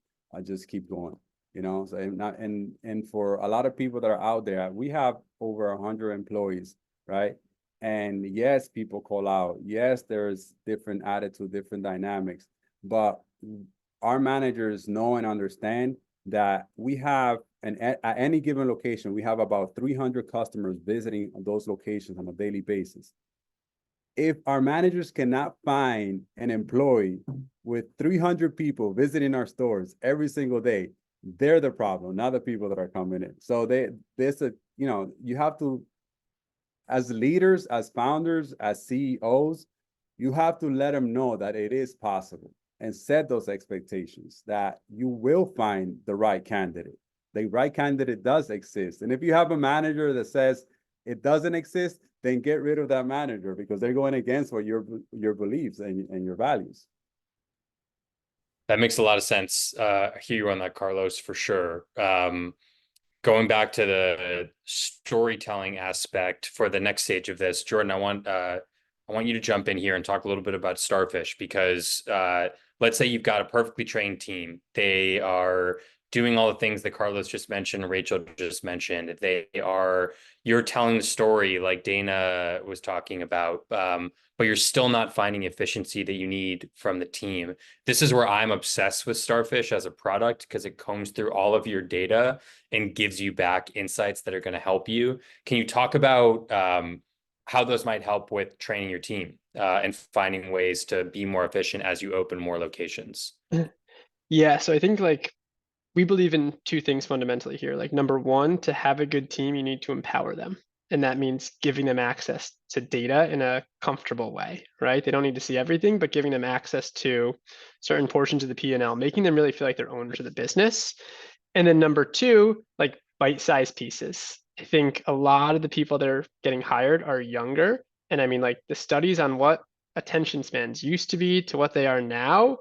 just keep going. So and for a lot of people that are out there, we have over 100 employees, right? And yes, people call out. Yes, there's different attitude, different dynamics, but our managers know and understand that we have at any given location, we have about 300 customers visiting those locations on a daily basis. If our managers cannot find an employee with 300 people visiting our stores every single day, they're the problem, not the people that are coming in. So you have to, as leaders, as founders, as CEOs, you have to let them know that it is possible and set those expectations that you will find the right candidate. The right candidate does exist. And if you have a manager that says it doesn't exist, then get rid of that manager because they're going against what your beliefs and your values. That makes a lot of sense. I hear you on that, Carlos, for sure. Going back to the storytelling aspect for the next stage of this, Jordan, I want you to jump in here and talk a little bit about Starfish because let's say you've got a perfectly trained team. They are doing all the things that Carlos just mentioned, Rachel just mentioned. You're telling the story like Dana was talking about, but you're still not finding efficiency that you need from the team. This is where I'm obsessed with Starfish as a product because it combs through all of your data and gives you back insights that are going to help you. Can you talk about how those might help with training your team and finding ways to be more efficient as you open more locations? Yeah, so I think we believe in 2 things fundamentally here. Like number 1, to have a good team, you need to empower them. And that means giving them access to data in a comfortable way, right? They don't need to see everything, but giving them access to certain portions of the P&L, making them really feel like they're owners of the business. And then number 2, like bite-sized pieces. I think a lot of the people that are getting hired are younger. And I mean, like the studies on what attention spans used to be to what they are now,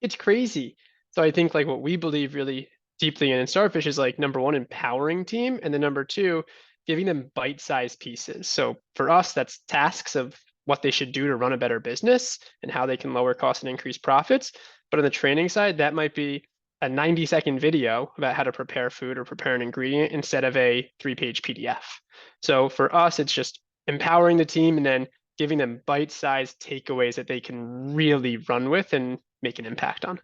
it's crazy. So I think like what we believe really deeply in Starfish is like number 1, empowering team, and then number 2, giving them bite-sized pieces. So for us, that's tasks of what they should do to run a better business and how they can lower costs and increase profits. But on the training side, that might be a 90-second video about how to prepare food or prepare an ingredient instead of a 3-page PDF. So for us, it's just empowering the team and then giving them bite-sized takeaways that they can really run with and make an impact on.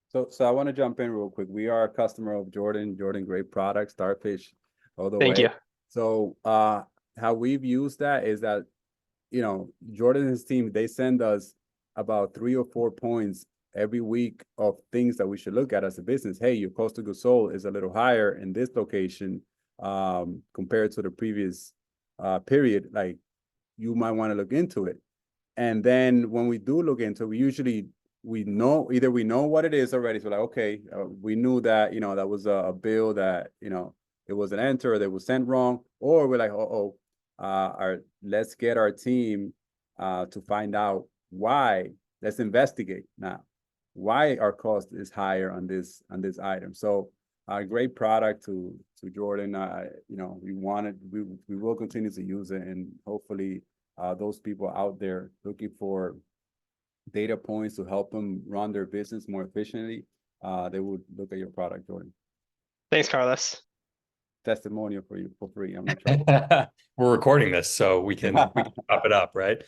So I want to jump in real quick. We are a customer of Jordan. Jordan, great product, Starfish, all the Thank way. you. So how we've used that is that, you know, Jordan and his team, they send us about 3 or 4 points every week of things that we should look at as a business. Hey, your cost of goods sold is a little higher in this location compared to the previous period. Like, you might want to look into it. And then when we do look into it, we know what it is already. So like, okay, we knew that, you know, that was a bill that, you know, it wasn't entered, or that was sent wrong, or we're like, let's get our team to find out why. Let's investigate now why our cost is higher on this item. So great product to Jordan. You know, we will continue to use it, and hopefully those people out there looking for data points to help them run their business more efficiently, they would look at your product, Jordan. Thanks, Carlos. Testimonial for you for free. I'm not sure. We're recording this, so we can pop it up, right?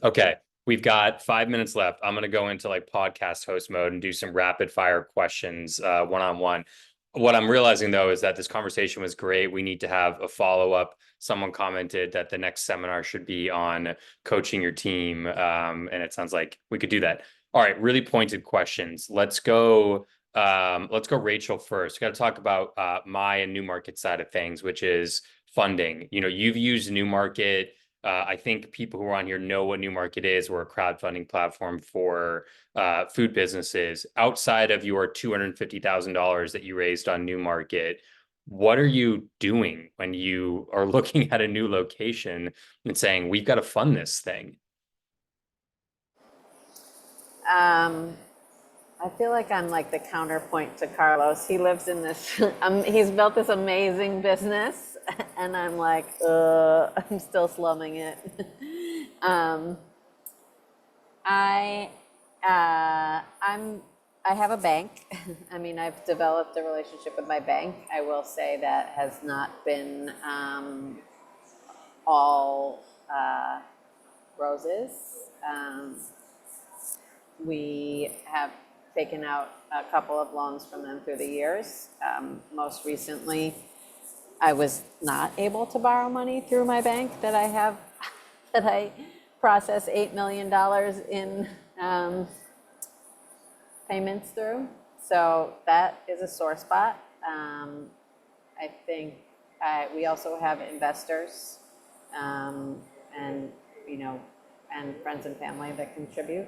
Okay, we've got 5 minutes left. I'm going to go into like podcast host mode and do some rapid fire questions one-on-one. What I'm realizing, though, is that this conversation was great. We need to have a follow-up. Someone commented that the next seminar should be on coaching your team, and it sounds like we could do that. All right, really pointed questions. Let's go Rachel first. We got to talk about my and NuMarket side of things, which is funding. You know, you've used NuMarket. I think people who are on here know what NuMarket is. We're a crowdfunding platform for food businesses. Outside of your $250,000 that you raised on NuMarket, what are you doing when you are looking at a new location and saying, we've got to fund this thing? I feel like I'm like the counterpoint to Carlos. He lives in this, he's built this amazing business, and I'm like, I'm still slumming it. I have a bank. I mean, I've developed a relationship with my bank. I will say that has not been all roses. We have taken out a couple of loans from them through the years. Most recently, I was not able to borrow money through my bank that I have, that I process $8 million in payments through. So that is a sore spot. I think we also have investors and, you know, and friends and family that contribute.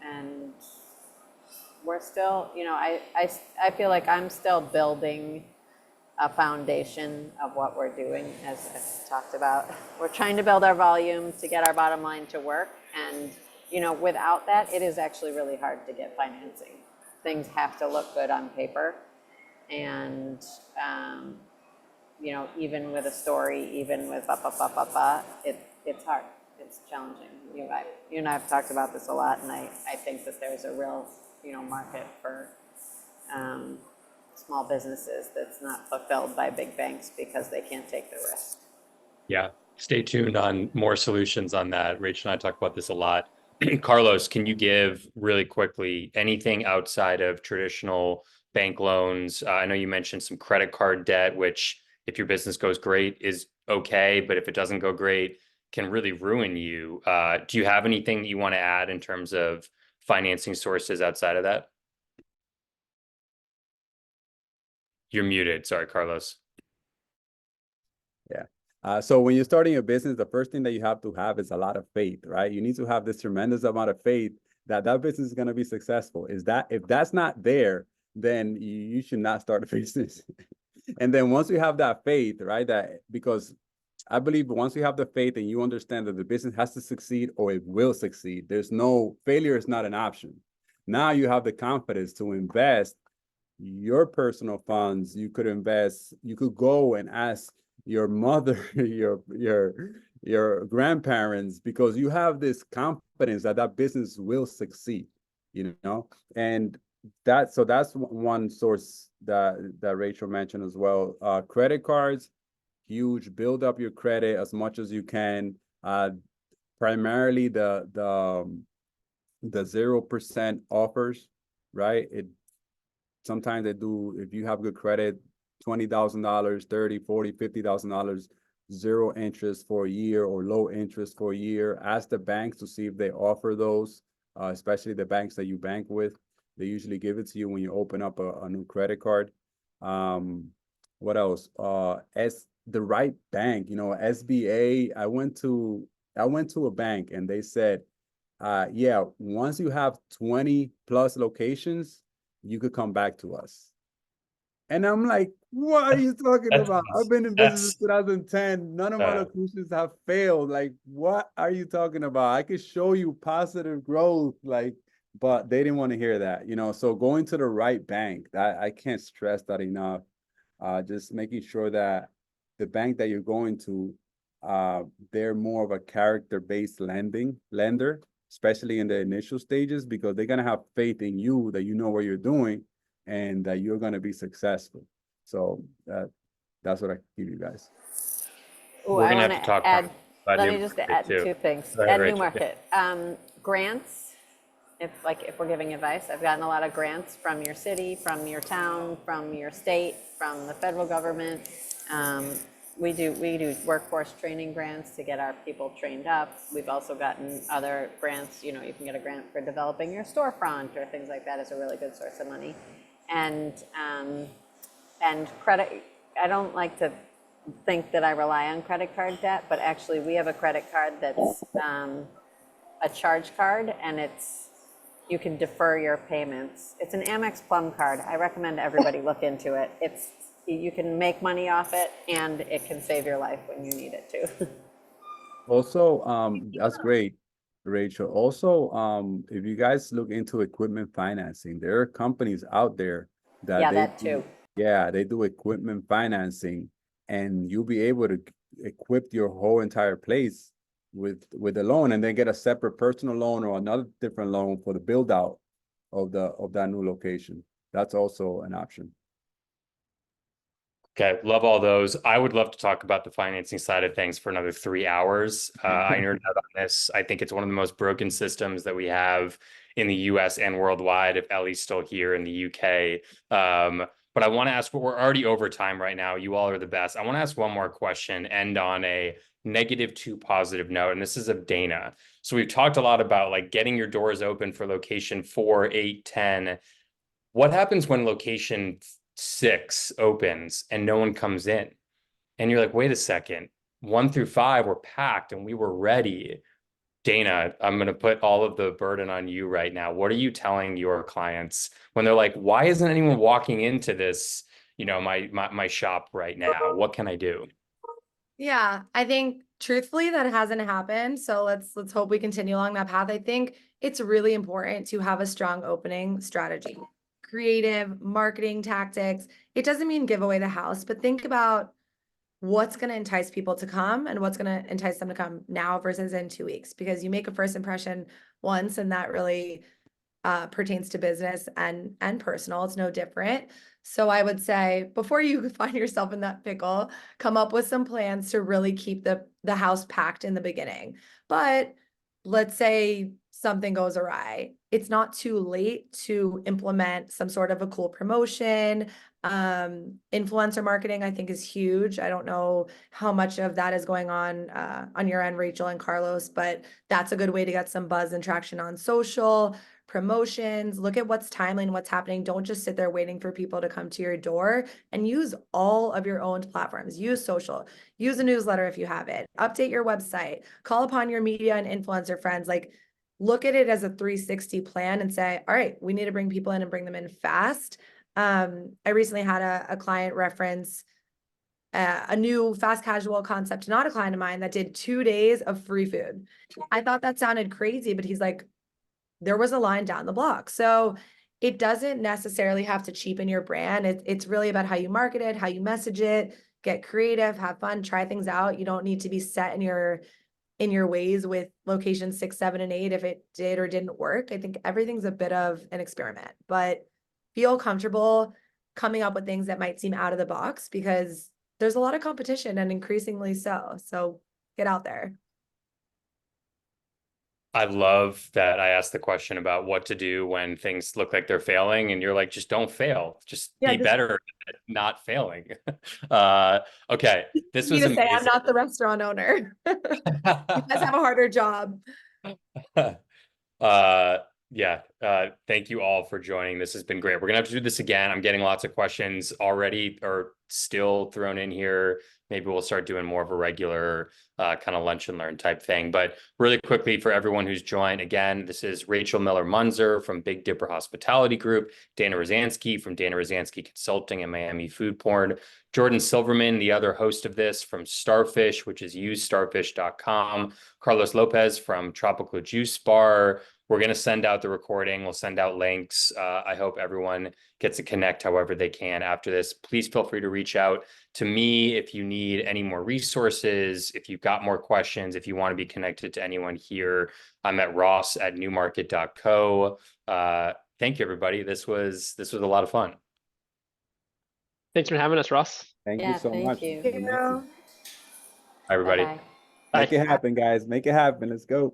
And we're still, you know, I feel like I'm still building a foundation of what we're doing, as I talked about. We're trying to build our volume to get our bottom line to work. And, you know, without that, it is actually really hard to get financing. Things have to look good on paper. And, you know, even with a story, even with it's hard. It's challenging. You and I have talked about this a lot, and I think that there's a real, you know, market for small businesses that's not fulfilled by big banks because they can't take the risk. Yeah, stay tuned on more solutions on that. Rachel and I talk about this a lot. Carlos, can you give really quickly anything outside of traditional bank loans? I know you mentioned some credit card debt, which if your business goes great is okay, but if it doesn't go great, can really ruin you. Do you have anything that you want to add in terms of financing sources outside of that? You're muted. Sorry, Carlos. Yeah. So when you're starting a business, the first thing that you have to have is a lot of faith, right? You need to have this tremendous amount of faith that business is going to be successful. If that's not there, then you should not start a business. And then once you have that faith, right, because I believe once you have the faith and you understand that the business has to succeed or it will succeed, failure is not an option. Now you have the confidence to invest your personal funds. You could go and ask your mother, your grandparents, because you have this confidence that business will succeed, you know? And that's one source that Rachel mentioned as well. Credit cards, huge. Build up your credit as much as you can. Primarily the 0% offers, right? Sometimes they do, if you have good credit, $20,000, $30,000, $40,000, $50,000, zero interest for a year or low interest for a year. Ask the banks to see if they offer those, especially the banks that you bank with. They usually give it to you when you open up a new credit card. What else? As the right bank, SBA. I went to a bank and they said, yeah, once you have 20 plus locations, you could come back to us. And I'm like, what are you talking about? I've been in business since 2010. None of my locations have failed. Like, what are you talking about? I could show you positive growth, but they didn't want to hear that, So going to the right bank, I can't stress that enough. Just making sure that the bank that you're going to, they're more of a character-based lender, especially in the initial stages, because they're gonna have faith in you that you know what you're doing and that you're gonna be successful. So that's what I give you guys. Ooh, We're I gonna have want to talk to add, about let me just NuMarket add too. two things. Go ahead, At Rachel. NuMarket, grants, if we're giving advice, I've gotten a lot of grants from your city, from your town, from your state, from the federal government. We do workforce training grants to get our people trained up. We've also gotten other grants, you can get a grant for developing your storefront or things like that is a really good source of money. And credit, I don't like to think that I rely on credit card debt, but actually we have a credit card that's a charge card, and you can defer your payments. It's an Amex Plum card. I recommend everybody look into it. You can make money off it, and it can save your life when you need it to. Also, that's great, Rachel. Also, if you guys look into equipment financing, there are companies out there that that too. They do equipment financing, and you'll be able to equip your whole entire place with a loan, and then get a separate personal loan or another different loan for the build out of that new location. That's also an option. Okay, love all those. I would love to talk about the financing side of things for another 3 hours. I nerd out on this. I think it's one of the most broken systems that we have in the US and worldwide, if Ellie's still here in the UK. But I want to ask, we're already over time right now. You all are the best. I want to ask one more question, end on a -2 positive note, and this is of Dana. So we've talked a lot about getting your doors open for location 4, 8, 10. What happens when location 6 opens and no one comes in? And you're like, wait a second, 1 through 5 were packed and we were ready. Dana, I'm going to put all of the burden on you right now. What are you telling your clients when they're like, why isn't anyone walking into this, my shop right now? What can I do? Yeah, I think truthfully that hasn't happened. So let's hope we continue along that path. I think it's really important to have a strong opening strategy. Creative marketing tactics. It doesn't mean give away the house, but think about what's going to entice people to come and what's going to entice them to come now versus in 2 weeks, because you make a first impression once, and that really pertains to business and personal. It's no different. So I would say before you find yourself in that pickle, come up with some plans to really keep the house packed in the beginning. But let's say something goes awry. It's not too late to implement some sort of a cool promotion. Influencer marketing, I think, is huge. I don't know how much of that is going on your end, Rachel and Carlos, but that's a good way to get some buzz and traction on social. Promotions, look at what's timely and what's happening. Don't just sit there waiting for people to come to your door, and use all of your owned platforms. Use social, use a newsletter if you have it, update your website, call upon your media and influencer friends. Look at it as a 360 plan and say, all right, we need to bring people in and bring them in fast. I recently had a client reference a new fast casual concept, not a client of mine, that did 2 days of free food. I thought that sounded crazy, but he's like, there was a line down the block. So it doesn't necessarily have to cheapen your brand. It's really about how you market it, how you message it, get creative, have fun, try things out. You don't need to be set in your ways with location 6, 7, and 8 if it did or didn't work. I think everything's a bit of an experiment, but feel comfortable coming up with things that might seem out of the box, because there's a lot of competition, and increasingly so. So get out there. I love that I asked the question about what to do when things look like they're failing, and you're like, just don't fail. Just be better at not failing. Okay, this Me was to say I'm amazing. not the restaurant owner. You guys have a harder job. Yeah, thank you all for joining. This has been great. We're gonna have to do this again. I'm getting lots of questions already or still thrown in here. Maybe we'll start doing more of a regular kind of lunch and learn type thing. But really quickly, for everyone who's joined, again, this is Rachel Miller-Munzer from Big Dipper Hospitality Group, Dana Rozansky from Dana Rozansky Consulting and Miami Food Porn, Jordan Silverman, the other host of this from Starfish, which is usestarfish.com, Carlos Lopez from Tropical Juice Bar. We're going to send out the recording. We'll send out links. I hope everyone gets to connect however they can after this. Please feel free to reach out to me if you need any more resources, if you've got more questions, if you want to be connected to anyone here. I'm at ross@newmarket.co. Thank you, everybody. This was a lot of fun. Thanks for having us, Ross. Thank you so much. you. Bye, everybody. Bye-bye. Make it happen, guys. Make it happen. Let's go.